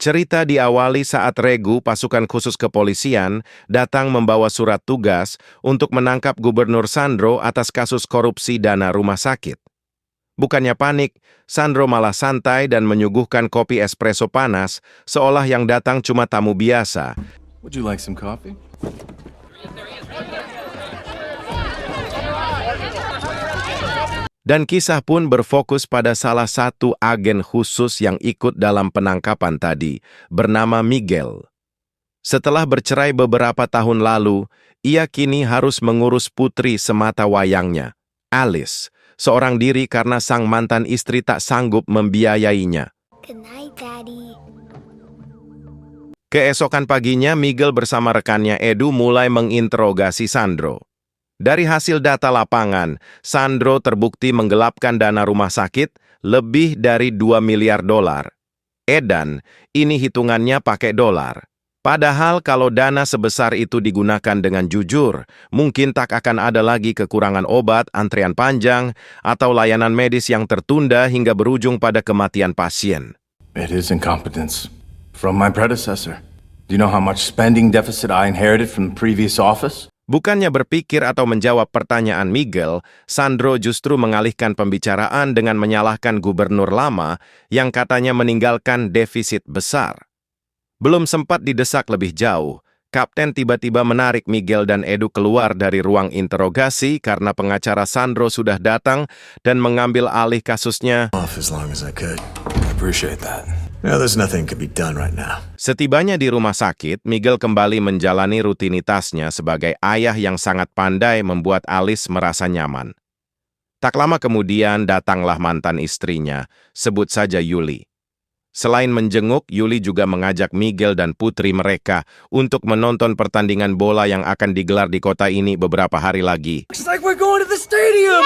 Cerita diawali saat Regu, pasukan khusus kepolisian, datang membawa surat tugas untuk menangkap Gubernur Sandro atas kasus korupsi dana rumah sakit. Bukannya panik, Sandro malah santai dan menyuguhkan kopi espresso panas, seolah yang datang cuma tamu biasa. Would you like some coffee? Dan kisah pun berfokus pada salah satu agen khusus yang ikut dalam penangkapan tadi, bernama Miguel. Setelah bercerai beberapa tahun lalu, ia kini harus mengurus putri semata wayangnya, Alice, seorang diri karena sang mantan istri tak sanggup membiayainya. Good night, Daddy. Keesokan paginya, Miguel bersama rekannya Edu mulai menginterogasi Sandro. Dari hasil data lapangan, Sandro terbukti menggelapkan dana rumah sakit lebih dari 2 miliar dolar. Edan, ini hitungannya pakai dolar. Padahal kalau dana sebesar itu digunakan dengan jujur, mungkin tak akan ada lagi kekurangan obat, antrian panjang, atau layanan medis yang tertunda hingga berujung pada kematian pasien. It is incompetence. From my predecessor. Do you know how much spending deficit I inherited from the previous office? Bukannya berpikir atau menjawab pertanyaan Miguel, Sandro justru mengalihkan pembicaraan dengan menyalahkan gubernur lama yang katanya meninggalkan defisit besar. Belum sempat didesak lebih jauh, Kapten tiba-tiba menarik Miguel dan Edu keluar dari ruang interogasi karena pengacara Sandro sudah datang dan mengambil alih kasusnya. Off as long as I could. I appreciate that. No, there's nothing can be done right now. Setibanya di rumah sakit, Miguel kembali menjalani rutinitasnya sebagai ayah yang sangat pandai membuat Alice merasa nyaman. Tak lama kemudian datanglah mantan istrinya, sebut saja Yuli. Selain menjenguk, Yuli juga mengajak Miguel dan putri mereka untuk menonton pertandingan bola yang akan digelar di kota ini beberapa hari lagi. It's like we're going to the stadium!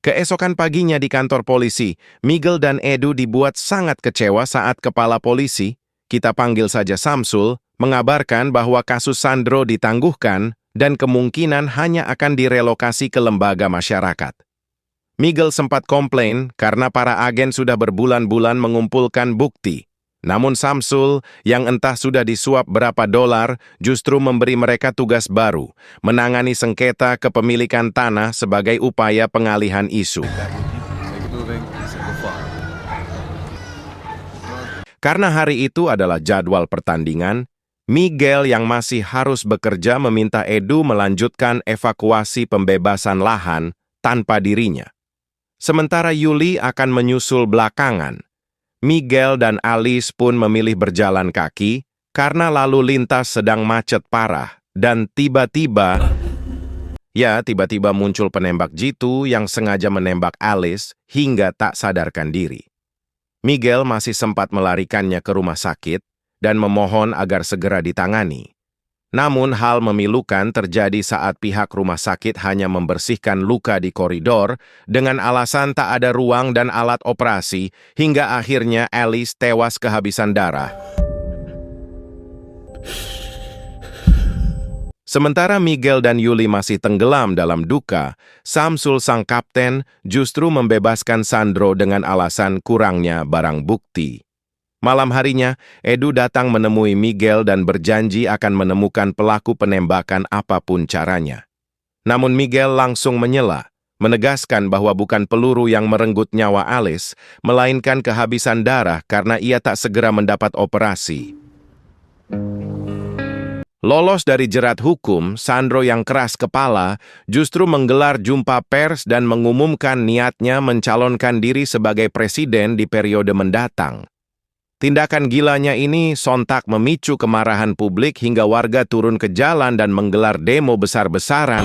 Keesokan paginya di kantor polisi, Miguel dan Edu dibuat sangat kecewa saat kepala polisi, kita panggil saja Samsul, mengabarkan bahwa kasus Sandro ditangguhkan dan kemungkinan hanya akan direlokasi ke lembaga masyarakat. Miguel sempat komplain karena para agen sudah berbulan-bulan mengumpulkan bukti. Namun Samsul, yang entah sudah disuap berapa dolar, justru memberi mereka tugas baru, menangani sengketa kepemilikan tanah sebagai upaya pengalihan isu. Karena hari itu adalah jadwal pertandingan, Miguel yang masih harus bekerja meminta Edu melanjutkan evakuasi pembebasan lahan tanpa dirinya. Sementara Yuli akan menyusul belakangan. Miguel dan Alice pun memilih berjalan kaki karena lalu lintas sedang macet parah dan tiba-tiba muncul penembak jitu yang sengaja menembak Alice hingga tak sadarkan diri. Miguel masih sempat melarikannya ke rumah sakit dan memohon agar segera ditangani. Namun hal memilukan terjadi saat pihak rumah sakit hanya membersihkan luka di koridor dengan alasan tak ada ruang dan alat operasi hingga akhirnya Alice tewas kehabisan darah. Sementara Miguel dan Yuli masih tenggelam dalam duka, Samsul sang kapten justru membebaskan Sandro dengan alasan kurangnya barang bukti. Malam harinya, Edu datang menemui Miguel dan berjanji akan menemukan pelaku penembakan apapun caranya. Namun Miguel langsung menyela, menegaskan bahwa bukan peluru yang merenggut nyawa Alice, melainkan kehabisan darah karena ia tak segera mendapat operasi. Lolos dari jerat hukum, Sandro yang keras kepala justru menggelar jumpa pers dan mengumumkan niatnya mencalonkan diri sebagai presiden di periode mendatang. Tindakan gilanya ini sontak memicu kemarahan publik hingga warga turun ke jalan dan menggelar demo besar-besaran.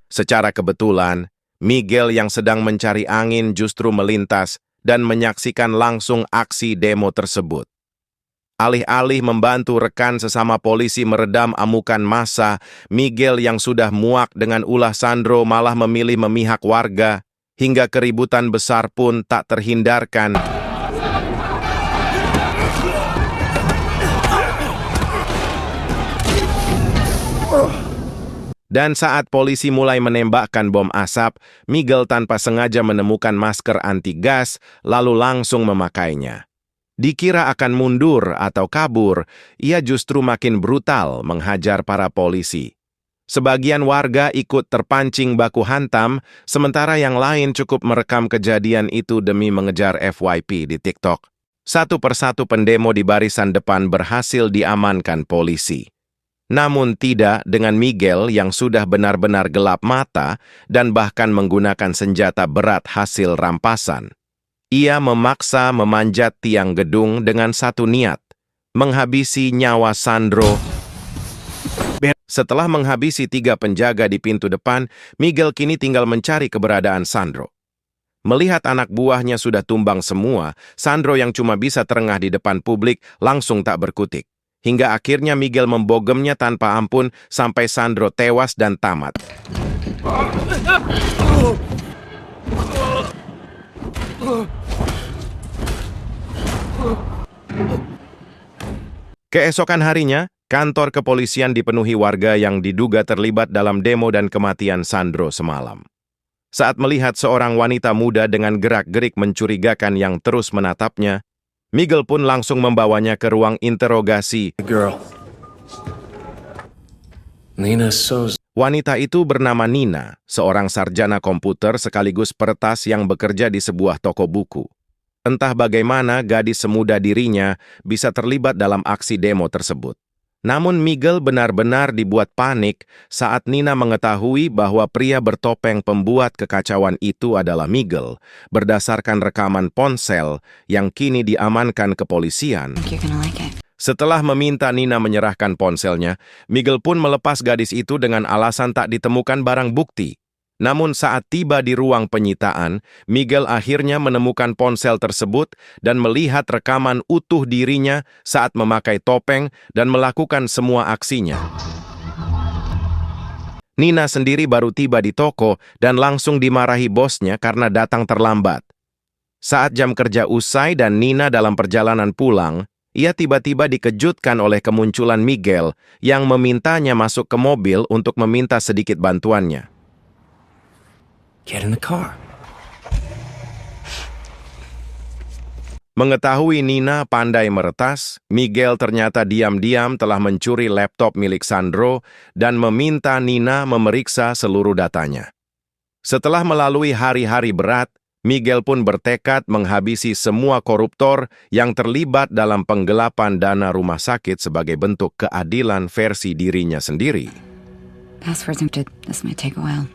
Secara kebetulan, Miguel yang sedang mencari angin justru melintas dan menyaksikan langsung aksi demo tersebut. Alih-alih membantu rekan sesama polisi meredam amukan massa, Miguel yang sudah muak dengan ulah Sandro malah memilih memihak warga, hingga keributan besar pun tak terhindarkan. Dan saat polisi mulai menembakkan bom asap, Miguel tanpa sengaja menemukan masker anti gas, lalu langsung memakainya. Dikira akan mundur atau kabur, ia justru makin brutal menghajar para polisi. Sebagian warga ikut terpancing baku hantam, sementara yang lain cukup merekam kejadian itu demi mengejar FYP di TikTok. Satu persatu pendemo di barisan depan berhasil diamankan polisi. Namun tidak dengan Miguel yang sudah benar-benar gelap mata dan bahkan menggunakan senjata berat hasil rampasan. Ia memaksa memanjat tiang gedung dengan satu niat, menghabisi nyawa Sandro. Setelah menghabisi 3 penjaga di pintu depan, Miguel kini tinggal mencari keberadaan Sandro. Melihat anak buahnya sudah tumbang semua, Sandro yang cuma bisa terengah di depan publik langsung tak berkutik. Hingga akhirnya Miguel membogemnya tanpa ampun sampai Sandro tewas dan tamat. Keesokan harinya, kantor kepolisian dipenuhi warga yang diduga terlibat dalam demo dan kematian Sandro semalam. Saat melihat seorang wanita muda dengan gerak-gerik mencurigakan yang terus menatapnya, Miguel pun langsung membawanya ke ruang interogasi. Girl. Nina Souza. Wanita itu bernama Nina, seorang sarjana komputer sekaligus peretas yang bekerja di sebuah toko buku. Entah bagaimana gadis semuda dirinya bisa terlibat dalam aksi demo tersebut. Namun Miguel benar-benar dibuat panik saat Nina mengetahui bahwa pria bertopeng pembuat kekacauan itu adalah Miguel, berdasarkan rekaman ponsel yang kini diamankan kepolisian. Setelah meminta Nina menyerahkan ponselnya, Miguel pun melepas gadis itu dengan alasan tak ditemukan barang bukti. Namun saat tiba di ruang penyitaan, Miguel akhirnya menemukan ponsel tersebut dan melihat rekaman utuh dirinya saat memakai topeng dan melakukan semua aksinya. Nina sendiri baru tiba di toko dan langsung dimarahi bosnya karena datang terlambat. Saat jam kerja usai dan Nina dalam perjalanan pulang, ia tiba-tiba dikejutkan oleh kemunculan Miguel yang memintanya masuk ke mobil untuk meminta sedikit bantuannya. Get in the car. Mengetahui Nina pandai meretas, Miguel ternyata diam-diam telah mencuri laptop milik Sandro dan meminta Nina memeriksa seluruh datanya. Setelah melalui hari-hari berat, Miguel pun bertekad menghabisi semua koruptor yang terlibat dalam penggelapan dana rumah sakit sebagai bentuk keadilan versi dirinya sendiri. Passwords encrypted. This might take a while.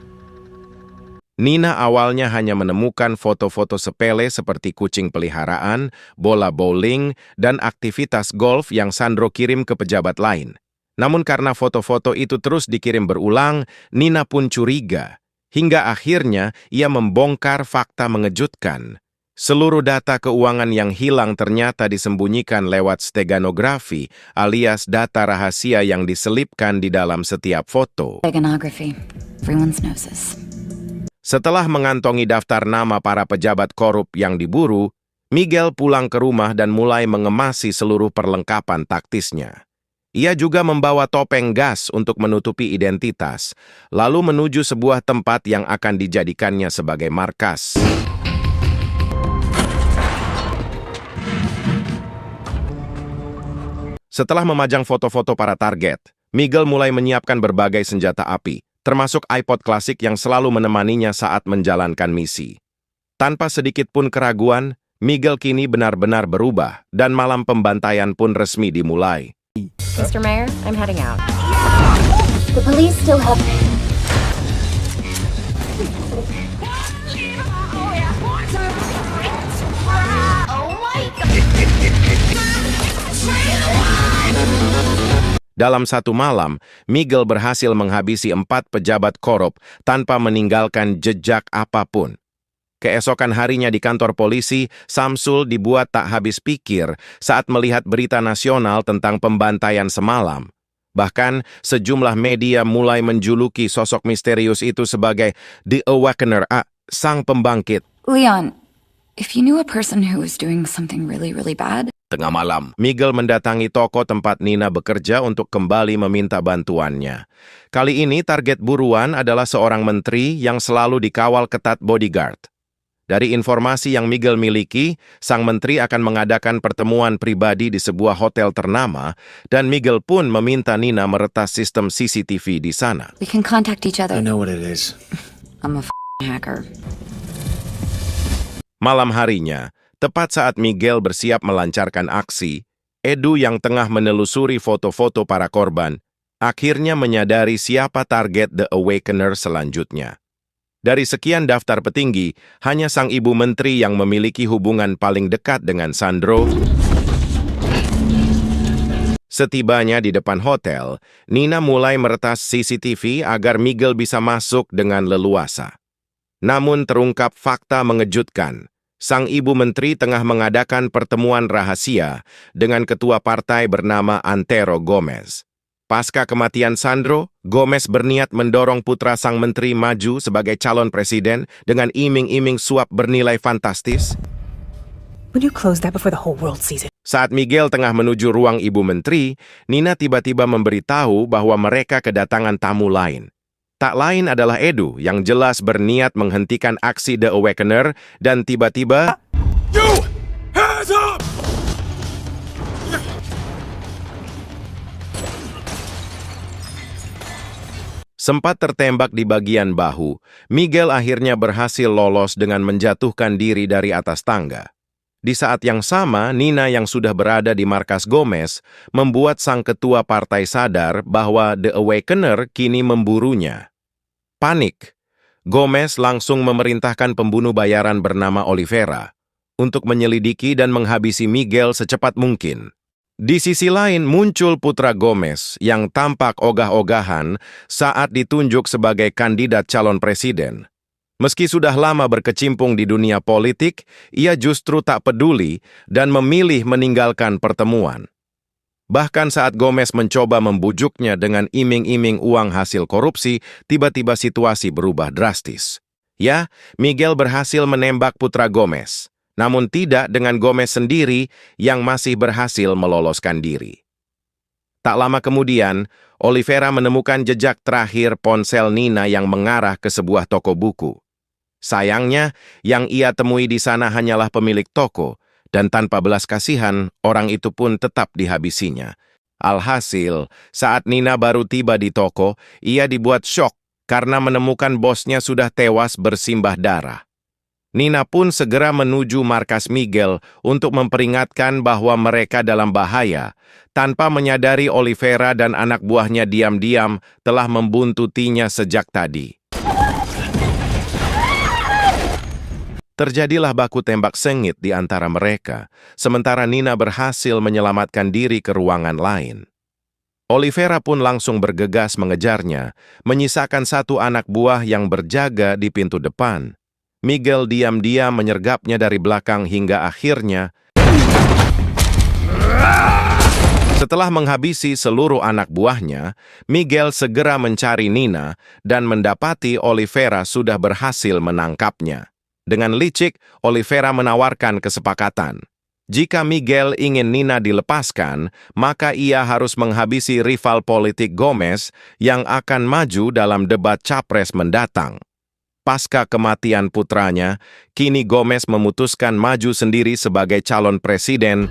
Nina awalnya hanya menemukan foto-foto sepele seperti kucing peliharaan, bola bowling, dan aktivitas golf yang Sandro kirim ke pejabat lain. Namun karena foto-foto itu terus dikirim berulang, Nina pun curiga. Hingga akhirnya ia membongkar fakta mengejutkan. Seluruh data keuangan yang hilang ternyata disembunyikan lewat steganografi, alias data rahasia yang diselipkan di dalam setiap foto. Steganography. Everyone's knows this. Setelah mengantongi daftar nama para pejabat korup yang diburu, Miguel pulang ke rumah dan mulai mengemasi seluruh perlengkapan taktisnya. Ia juga membawa topeng gas untuk menutupi identitas, lalu menuju sebuah tempat yang akan dijadikannya sebagai markas. Setelah memajang foto-foto para target, Miguel mulai menyiapkan berbagai senjata api, termasuk iPod klasik yang selalu menemaninya saat menjalankan misi. Tanpa sedikit pun keraguan, Miguel kini benar-benar berubah dan malam pembantaian pun resmi dimulai. Mr. Mayor, I'm heading out. The police still have... Dalam satu malam, Miguel berhasil menghabisi 4 pejabat korup tanpa meninggalkan jejak apapun. Keesokan harinya di kantor polisi, Samsul dibuat tak habis pikir saat melihat berita nasional tentang pembantaian semalam. Bahkan, sejumlah media mulai menjuluki sosok misterius itu sebagai The Awakener, sang pembangkit. Leon, if you knew a person who was doing something really, really bad, Tengah malam, Miguel mendatangi toko tempat Nina bekerja untuk kembali meminta bantuannya. Kali ini target buruan adalah seorang menteri yang selalu dikawal ketat bodyguard. Dari informasi yang Miguel miliki, sang menteri akan mengadakan pertemuan pribadi di sebuah hotel ternama, dan Miguel pun meminta Nina meretas sistem CCTV di sana. We can contact each I other. know what it is. I'm a hacker. Malam harinya, tepat saat Miguel bersiap melancarkan aksi, Edu yang tengah menelusuri foto-foto para korban, akhirnya menyadari siapa target The Awakener selanjutnya. Dari sekian daftar petinggi, hanya sang ibu menteri yang memiliki hubungan paling dekat dengan Sandro. Setibanya di depan hotel, Nina mulai meretas CCTV agar Miguel bisa masuk dengan leluasa. Namun terungkap fakta mengejutkan. Sang ibu menteri tengah mengadakan pertemuan rahasia dengan ketua partai bernama Antero Gomez. Pasca kematian Sandro, Gomez berniat mendorong putra sang menteri maju sebagai calon presiden dengan iming-iming suap bernilai fantastis. When you close that before the whole world sees it. Saat Miguel tengah menuju ruang ibu menteri, Nina tiba-tiba memberitahu bahwa mereka kedatangan tamu lain. Tak lain adalah Edu yang jelas berniat menghentikan aksi The Awakener dan tiba-tiba... You! Hands up! Sempat tertembak di bagian bahu, Miguel akhirnya berhasil lolos dengan menjatuhkan diri dari atas tangga. Di saat yang sama, Nina yang sudah berada di markas Gomez membuat sang ketua partai sadar bahwa The Awakener kini memburunya. Panik, Gomez langsung memerintahkan pembunuh bayaran bernama Oliveira untuk menyelidiki dan menghabisi Miguel secepat mungkin. Di sisi lain, muncul putra Gomez yang tampak ogah-ogahan saat ditunjuk sebagai kandidat calon presiden. Meski sudah lama berkecimpung di dunia politik, ia justru tak peduli dan memilih meninggalkan pertemuan. Bahkan saat Gomez mencoba membujuknya dengan iming-iming uang hasil korupsi, tiba-tiba situasi berubah drastis. Ya, Miguel berhasil menembak putra Gomez. Namun tidak dengan Gomez sendiri yang masih berhasil meloloskan diri. Tak lama kemudian, Oliveira menemukan jejak terakhir ponsel Nina yang mengarah ke sebuah toko buku. Sayangnya, yang ia temui di sana hanyalah pemilik toko, dan tanpa belas kasihan, orang itu pun tetap dihabisinya. Alhasil, saat Nina baru tiba di toko, ia dibuat syok karena menemukan bosnya sudah tewas bersimbah darah. Nina pun segera menuju markas Miguel untuk memperingatkan bahwa mereka dalam bahaya, tanpa menyadari Oliveira dan anak buahnya diam-diam telah membuntutinya sejak tadi. Terjadilah baku tembak sengit di antara mereka, sementara Nina berhasil menyelamatkan diri ke ruangan lain. Oliveira pun langsung bergegas mengejarnya, menyisakan satu anak buah yang berjaga di pintu depan. Miguel diam-diam menyergapnya dari belakang hingga akhirnya... Setelah menghabisi seluruh anak buahnya, Miguel segera mencari Nina dan mendapati Oliveira sudah berhasil menangkapnya. Dengan licik, Oliveira menawarkan kesepakatan. Jika Miguel ingin Nina dilepaskan, maka ia harus menghabisi rival politik Gomez yang akan maju dalam debat capres mendatang. Pasca kematian putranya, kini Gomez memutuskan maju sendiri sebagai calon presiden.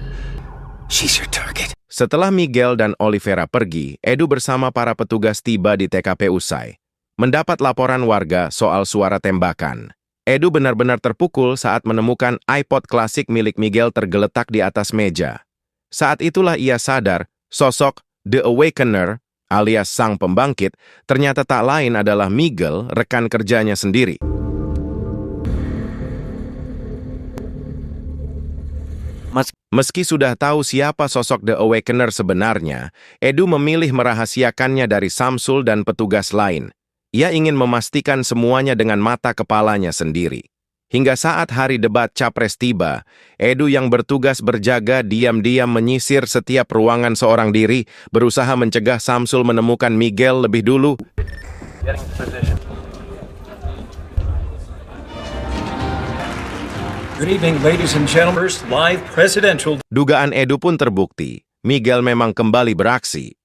She's your target. Setelah Miguel dan Oliveira pergi, Edu bersama para petugas tiba di TKP usai. Mendapat laporan warga soal suara tembakan. Edu benar-benar terpukul saat menemukan iPod klasik milik Miguel tergeletak di atas meja. Saat itulah ia sadar, sosok The Awakener alias sang pembangkit, ternyata tak lain adalah Miguel, rekan kerjanya sendiri. Meski sudah tahu siapa sosok The Awakener sebenarnya, Edu memilih merahasiakannya dari Samsul dan petugas lain. Ia ingin memastikan semuanya dengan mata kepalanya sendiri. Hingga saat hari debat capres tiba, Edu yang bertugas berjaga diam-diam menyisir setiap ruangan seorang diri, berusaha mencegah Samsul menemukan Miguel lebih dulu. Good evening, ladies and gentlemen. First live presidential. Dugaan Edu pun terbukti. Miguel memang kembali beraksi.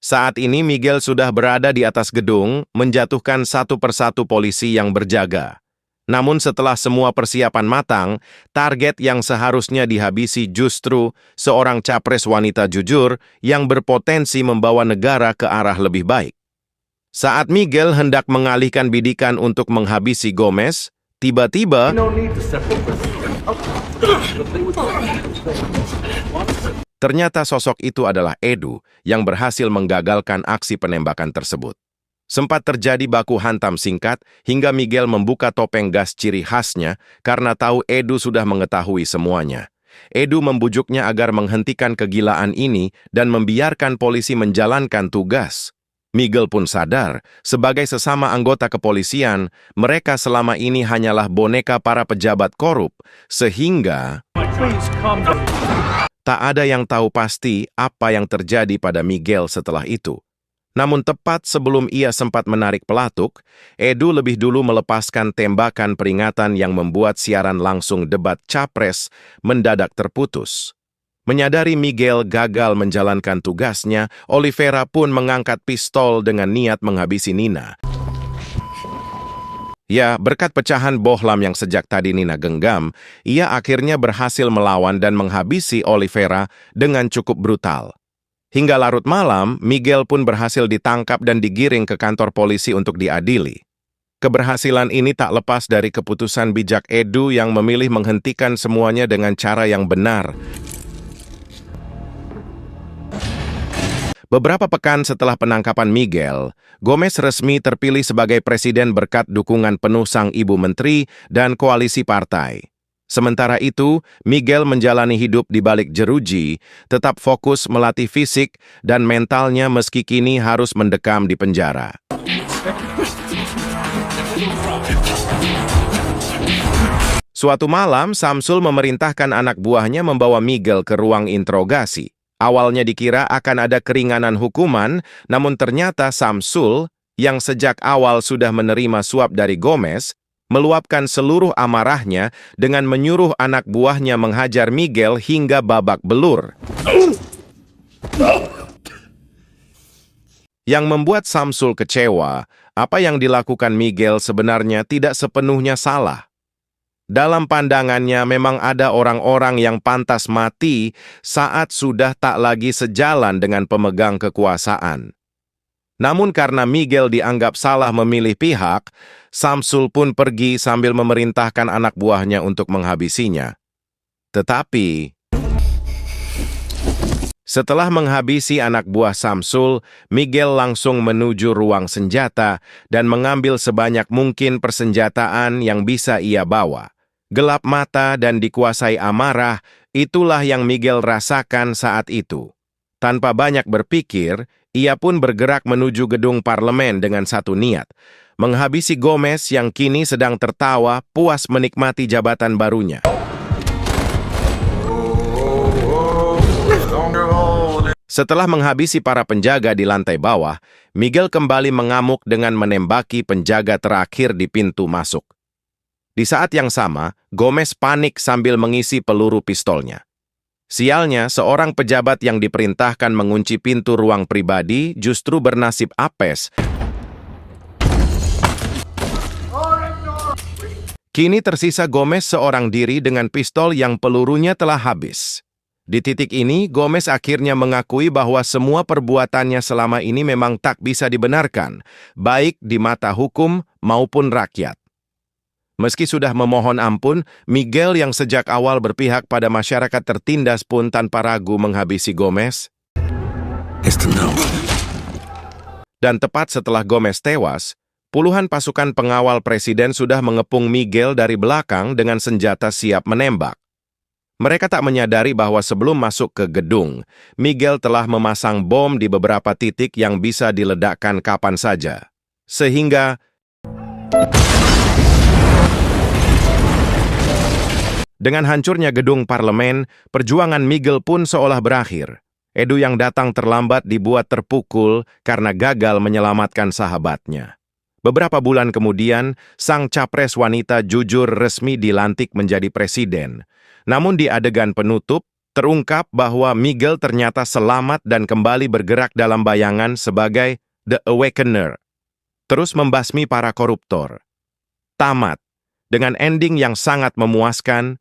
Saat ini Miguel sudah berada di atas gedung, menjatuhkan satu persatu polisi yang berjaga. Namun setelah semua persiapan matang, target yang seharusnya dihabisi justru seorang capres wanita jujur yang berpotensi membawa negara ke arah lebih baik. Saat Miguel hendak mengalihkan bidikan untuk menghabisi Gomez, tiba-tiba ternyata sosok itu adalah Edu yang berhasil menggagalkan aksi penembakan tersebut. Sempat terjadi baku hantam singkat hingga Miguel membuka topeng gas ciri khasnya karena tahu Edu sudah mengetahui semuanya. Edu membujuknya agar menghentikan kegilaan ini dan membiarkan polisi menjalankan tugas. Miguel pun sadar, sebagai sesama anggota kepolisian, mereka selama ini hanyalah boneka para pejabat korup, sehingga tak ada yang tahu pasti apa yang terjadi pada Miguel setelah itu. Namun tepat sebelum ia sempat menarik pelatuk, Edu lebih dulu melepaskan tembakan peringatan yang membuat siaran langsung debat capres mendadak terputus. Menyadari Miguel gagal menjalankan tugasnya, Oliveira pun mengangkat pistol dengan niat menghabisi Nina. Ya, berkat pecahan bohlam yang sejak tadi Nina genggam, ia akhirnya berhasil melawan dan menghabisi Oliveira dengan cukup brutal. Hingga larut malam, Miguel pun berhasil ditangkap dan digiring ke kantor polisi untuk diadili. Keberhasilan ini tak lepas dari keputusan bijak Edu yang memilih menghentikan semuanya dengan cara yang benar. Beberapa pekan setelah penangkapan Miguel, Gomez resmi terpilih sebagai presiden berkat dukungan penuh sang ibu menteri dan koalisi partai. Sementara itu, Miguel menjalani hidup di balik jeruji, tetap fokus melatih fisik dan mentalnya meski kini harus mendekam di penjara. Suatu malam, Samsul memerintahkan anak buahnya membawa Miguel ke ruang interogasi. Awalnya dikira akan ada keringanan hukuman, namun ternyata Samsul, yang sejak awal sudah menerima suap dari Gomez, meluapkan seluruh amarahnya dengan menyuruh anak buahnya menghajar Miguel hingga babak belur. Yang membuat Samsul kecewa, apa yang dilakukan Miguel sebenarnya tidak sepenuhnya salah. Dalam pandangannya memang ada orang-orang yang pantas mati saat sudah tak lagi sejalan dengan pemegang kekuasaan. Namun karena Miguel dianggap salah memilih pihak, Samsul pun pergi sambil memerintahkan anak buahnya untuk menghabisinya. Tetapi setelah menghabisi anak buah Samsul, Miguel langsung menuju ruang senjata dan mengambil sebanyak mungkin persenjataan yang bisa ia bawa. Gelap mata dan dikuasai amarah, itulah yang Miguel rasakan saat itu. Tanpa banyak berpikir, ia pun bergerak menuju gedung parlemen dengan satu niat, menghabisi Gomez yang kini sedang tertawa puas menikmati jabatan barunya. Setelah menghabisi para penjaga di lantai bawah, Miguel kembali mengamuk dengan menembaki penjaga terakhir di pintu masuk. Di saat yang sama, Gomez panik sambil mengisi peluru pistolnya. Sialnya, seorang pejabat yang diperintahkan mengunci pintu ruang pribadi justru bernasib apes. Kini tersisa Gomez seorang diri dengan pistol yang pelurunya telah habis. Di titik ini, Gomez akhirnya mengakui bahwa semua perbuatannya selama ini memang tak bisa dibenarkan, baik di mata hukum maupun rakyat. Meski sudah memohon ampun, Miguel yang sejak awal berpihak pada masyarakat tertindas pun tanpa ragu menghabisi Gomez. Dan tepat setelah Gomez tewas, puluhan pasukan pengawal presiden sudah mengepung Miguel dari belakang dengan senjata siap menembak. Mereka tak menyadari bahwa sebelum masuk ke gedung, Miguel telah memasang bom di beberapa titik yang bisa diledakkan kapan saja. Sehingga dengan hancurnya gedung parlemen, perjuangan Miguel pun seolah berakhir. Edu yang datang terlambat dibuat terpukul karena gagal menyelamatkan sahabatnya. Beberapa bulan kemudian, sang capres wanita jujur resmi dilantik menjadi presiden. Namun di adegan penutup, terungkap bahwa Miguel ternyata selamat dan kembali bergerak dalam bayangan sebagai The Awakener, terus membasmi para koruptor. Tamat, dengan ending yang sangat memuaskan,